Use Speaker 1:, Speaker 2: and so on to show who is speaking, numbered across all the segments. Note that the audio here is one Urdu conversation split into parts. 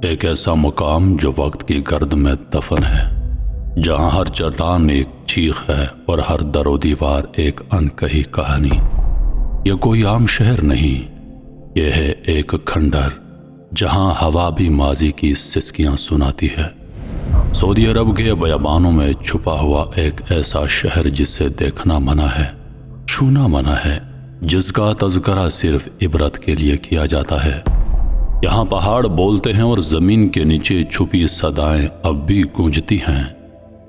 Speaker 1: ایک ایسا مقام جو وقت کی گرد میں دفن ہے، جہاں ہر چٹان ایک چیخ ہے اور ہر در و دیوار ایک انکہی کہانی۔ یہ کوئی عام شہر نہیں، یہ ہے ایک کھنڈر جہاں ہوا بھی ماضی کی سسکیاں سناتی ہے۔ سعودی عرب کے بیابانوں میں چھپا ہوا ایک ایسا شہر جسے دیکھنا منع ہے، چھونا منع ہے، جس کا تذکرہ صرف عبرت کے لیے کیا جاتا ہے۔ یہاں پہاڑ بولتے ہیں اور زمین کے نیچے چھپی صدائیں اب بھی گونجتی ہیں۔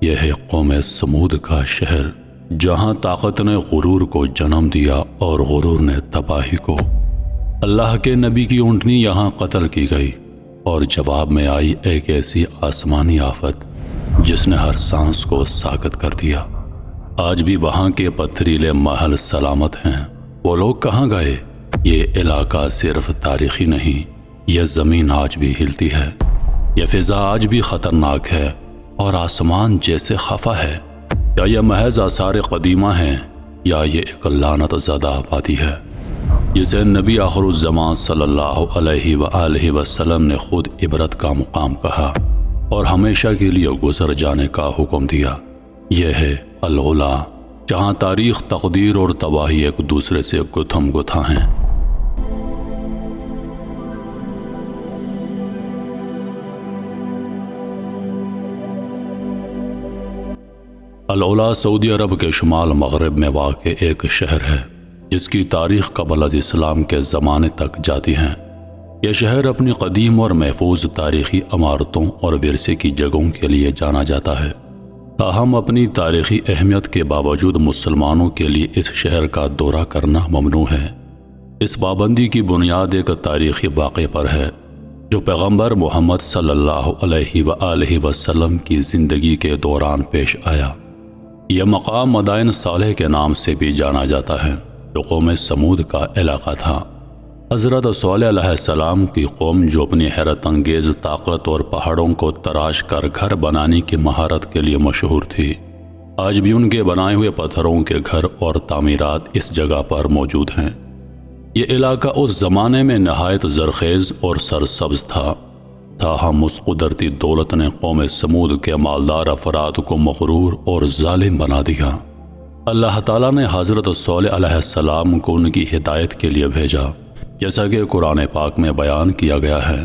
Speaker 1: یہ ہے قوم سمود کا شہر، جہاں طاقت نے غرور کو جنم دیا اور غرور نے تباہی کو۔ اللہ کے نبی کی اونٹنی یہاں قتل کی گئی اور جواب میں آئی ایک ایسی آسمانی آفت جس نے ہر سانس کو ساکت کر دیا۔ آج بھی وہاں کے پتھریلے محل سلامت ہیں۔ وہ لوگ کہاں گئے؟ یہ علاقہ صرف تاریخی نہیں، یہ زمین آج بھی ہلتی ہے، یہ فضا آج بھی خطرناک ہے اور آسمان جیسے خفا ہے۔ یا یہ محض آثار قدیمہ ہیں یا یہ ایک لعنت زدہ آبادی ہے جسے نبی آخر الزمان صلی اللہ علیہ وآلہ وسلم نے خود عبرت کا مقام کہا اور ہمیشہ کے لیے گزر جانے کا حکم دیا۔ یہ ہے العلا، جہاں تاریخ، تقدیر اور تباہی ایک دوسرے سے گتھم گتھا ہیں۔ العلا سعودی عرب کے شمال مغرب میں واقع ایک شہر ہے جس کی تاریخ قبل از اسلام کے زمانے تک جاتی ہیں۔ یہ شہر اپنی قدیم اور محفوظ تاریخی عمارتوں اور ورثے کی جگہوں کے لیے جانا جاتا ہے۔ تاہم اپنی تاریخی اہمیت کے باوجود مسلمانوں کے لیے اس شہر کا دورہ کرنا ممنوع ہے۔ اس پابندی کی بنیاد ایک تاریخی واقعے پر ہے جو پیغمبر محمد صلی اللہ علیہ وآلہ وسلم کی زندگی کے دوران پیش آیا۔ یہ مقام مدائن صالح کے نام سے بھی جانا جاتا ہے، جو قوم سمود کا علاقہ تھا۔ حضرت صالح علیہ السلام کی قوم جو اپنی حیرت انگیز طاقت اور پہاڑوں کو تراش کر گھر بنانے کی مہارت کے لیے مشہور تھی، آج بھی ان کے بنائے ہوئے پتھروں کے گھر اور تعمیرات اس جگہ پر موجود ہیں۔ یہ علاقہ اس زمانے میں نہایت زرخیز اور سرسبز تھا، تاہم اس قدرتی دولت نے قوم سمود کے مالدار افراد کو مغرور اور ظالم بنا دیا۔ اللہ تعالیٰ نے حضرت صالح علیہ السلام کو ان کی ہدایت کے لیے بھیجا، جیسا کہ قرآن پاک میں بیان کیا گیا ہے۔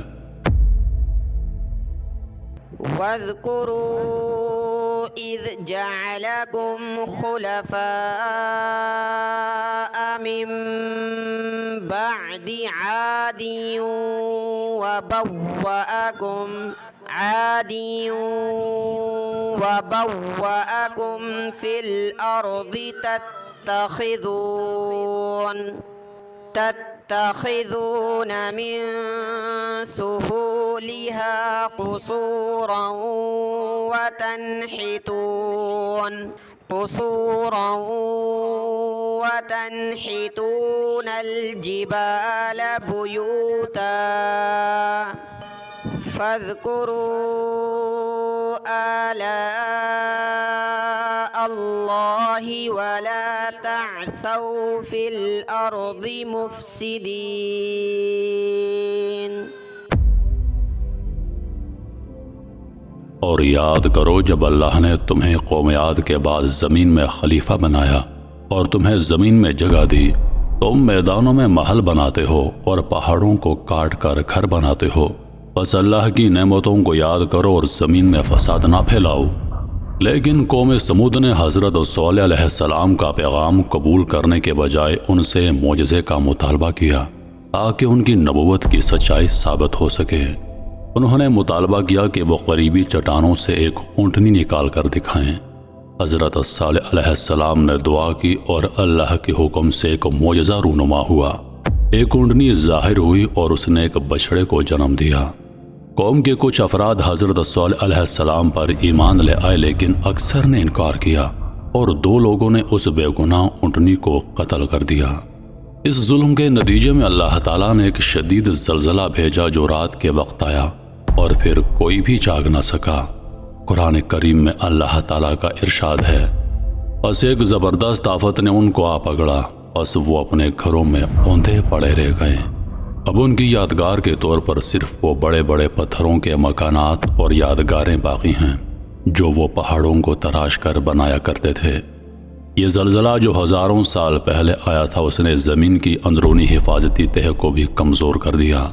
Speaker 2: وَاذْكُرُوا إِذْ جَعَلَكُمْ خُلَفَاءَ مِن بَعْدِ عَادٍ وَبَوَّأَكُمْ فِي الْأَرْضِ تتخذون من سهولها قصورا وتنحتون الجبال بيوتا فاذكروا آلاء الله ولا تعثوا في الأرض مفسدين۔
Speaker 1: اور یاد کرو جب اللہ نے تمہیں قوم عاد کے بعد زمین میں خلیفہ بنایا اور تمہیں زمین میں جگہ دی، تم میدانوں میں محل بناتے ہو اور پہاڑوں کو کاٹ کر گھر بناتے ہو۔ بس اللہ کی نعمتوں کو یاد کرو اور زمین میں فساد نہ پھیلاؤ۔ لیکن قوم سمود نے حضرت صالح علیہ السلام کا پیغام قبول کرنے کے بجائے ان سے معجزے کا مطالبہ کیا تاکہ ان کی نبوت کی سچائی ثابت ہو سکے۔ انہوں نے مطالبہ کیا کہ وہ قریبی چٹانوں سے ایک اونٹنی نکال کر دکھائیں۔ حضرت صالح علیہ السلام نے دعا کی اور اللہ کے حکم سے ایک معجزہ رونما ہوا۔ ایک اونٹنی ظاہر ہوئی اور اس نے ایک بچڑے کو جنم دیا۔ قوم کے کچھ افراد حضرت صالح علیہ السلام پر ایمان لے آئے، لیکن اکثر نے انکار کیا اور 2 لوگوں نے اس بے گناہ اونٹنی کو قتل کر دیا۔ اس ظلم کے نتیجے میں اللہ تعالیٰ نے ایک شدید زلزلہ بھیجا جو رات کے وقت آیا اور پھر کوئی بھی جاگ نہ سکا۔ قرآن کریم میں اللہ تعالیٰ کا ارشاد ہے، بس ایک زبردست آفت نے ان کو آ پکڑا، بس وہ اپنے گھروں میں اوندھے پڑے رہ گئے۔ اب ان کی یادگار کے طور پر صرف وہ بڑے بڑے پتھروں کے مکانات اور یادگاریں باقی ہیں جو وہ پہاڑوں کو تراش کر بنایا کرتے تھے۔ یہ زلزلہ جو ہزاروں سال پہلے آیا تھا اس نے زمین کی اندرونی حفاظتی تہہ کو بھی کمزور کر دیا۔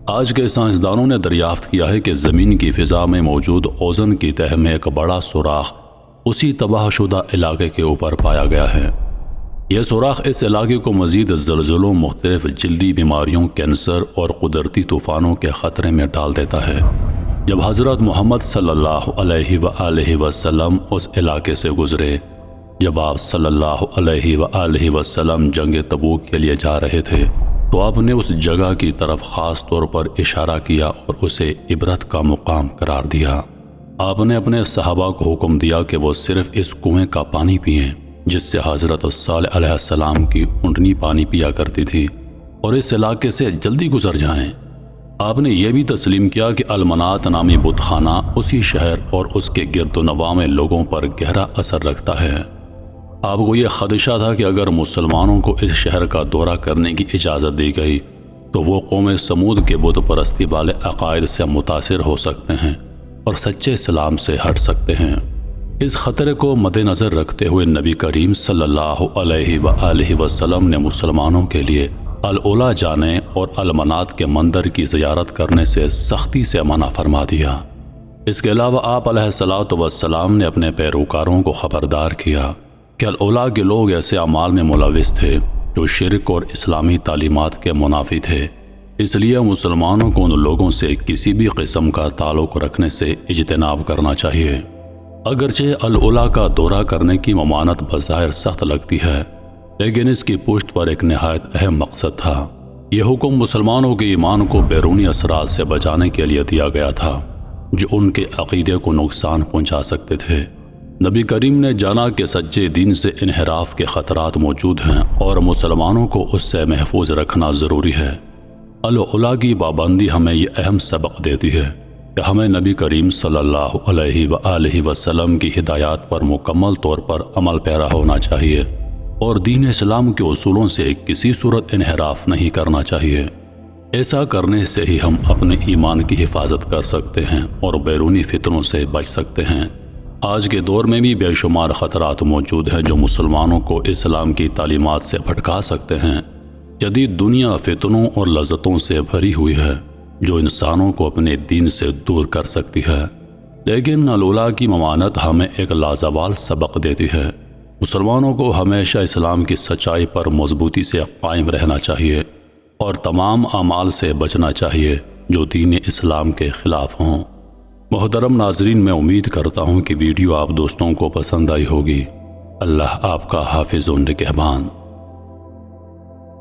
Speaker 1: آج کے سائنسدانوں نے دریافت کیا ہے کہ زمین کی فضا میں موجود اوزون کی تہہ میں ایک بڑا سوراخ اسی تباہ شدہ علاقے کے اوپر پایا گیا ہے۔ یہ سوراخ اس علاقے کو مزید زلزلوں، مختلف جلدی بیماریوں، کینسر اور قدرتی طوفانوں کے خطرے میں ڈال دیتا ہے۔ جب حضرت محمد صلی اللہ علیہ وآلہ وسلم اس علاقے سے گزرے، جب آپ صلی اللہ علیہ وآلہ وسلم جنگ تبوک کے لیے جا رہے تھے تو آپ نے اس جگہ کی طرف خاص طور پر اشارہ کیا اور اسے عبرت کا مقام قرار دیا۔ آپ نے اپنے صحابہ کو حکم دیا کہ وہ صرف اس کنویں کا پانی پئیں جس سے حضرت صالح علیہ السلام کی اونٹنی پانی پیا کرتی تھی، اور اس علاقے سے جلدی گزر جائیں۔ آپ نے یہ بھی تسلیم کیا کہ المنات نامی بت خانہ اسی شہر اور اس کے گرد و نواح میں لوگوں پر گہرا اثر رکھتا ہے۔ آپ کو یہ خدشہ تھا کہ اگر مسلمانوں کو اس شہر کا دورہ کرنے کی اجازت دی گئی تو وہ قوم سمود کے بت پرستی والے عقائد سے متاثر ہو سکتے ہیں اور سچے اسلام سے ہٹ سکتے ہیں۔ اس خطرے کو مد نظر رکھتے ہوئے نبی کریم صلی اللہ علیہ وآلہ وسلم نے مسلمانوں کے لیے العلا جانے اور المنات کے مندر کی زیارت کرنے سے سختی سے منع فرما دیا۔ اس کے علاوہ آپ علیہ الصلوۃ والسلام نے اپنے پیروکاروں کو خبردار کیا کہ العلا کے لوگ ایسے اعمال میں ملوث تھے جو شرک اور اسلامی تعلیمات کے منافی تھے، اس لیے مسلمانوں کو ان لوگوں سے کسی بھی قسم کا تعلق رکھنے سے اجتناب کرنا چاہیے۔ اگرچہ العلا کا دورہ کرنے کی ممانعت بظاہر سخت لگتی ہے، لیکن اس کی پشت پر ایک نہایت اہم مقصد تھا۔ یہ حکم مسلمانوں کے ایمان کو بیرونی اثرات سے بچانے کے لیے دیا گیا تھا جو ان کے عقیدے کو نقصان پہنچا سکتے تھے۔ نبی کریم نے جانا کہ سچے دین سے انحراف کے خطرات موجود ہیں اور مسلمانوں کو اس سے محفوظ رکھنا ضروری ہے۔ العلا کی پابندی ہمیں یہ اہم سبق دیتی ہے کہ ہمیں نبی کریم صلی اللہ علیہ وآلہ وسلم کی ہدایات پر مکمل طور پر عمل پیرا ہونا چاہیے اور دین اسلام کے اصولوں سے کسی صورت انحراف نہیں کرنا چاہیے۔ ایسا کرنے سے ہی ہم اپنے ایمان کی حفاظت کر سکتے ہیں اور بیرونی فتنوں سے بچ سکتے ہیں۔ آج کے دور میں بھی بے شمار خطرات موجود ہیں جو مسلمانوں کو اسلام کی تعلیمات سے بھٹکا سکتے ہیں۔ جدید دنیا فتنوں اور لذتوں سے بھری ہوئی ہے جو انسانوں کو اپنے دین سے دور کر سکتی ہے، لیکن العلا کی ممانعت ہمیں ایک لازوال سبق دیتی ہے۔ مسلمانوں کو ہمیشہ اسلام کی سچائی پر مضبوطی سے قائم رہنا چاہیے اور تمام اعمال سے بچنا چاہیے جو دین اسلام کے خلاف ہوں۔ محترم ناظرین، میں امید کرتا ہوں کہ ویڈیو آپ دوستوں کو پسند آئی ہوگی۔ اللہ آپ کا حافظ و نگہبان۔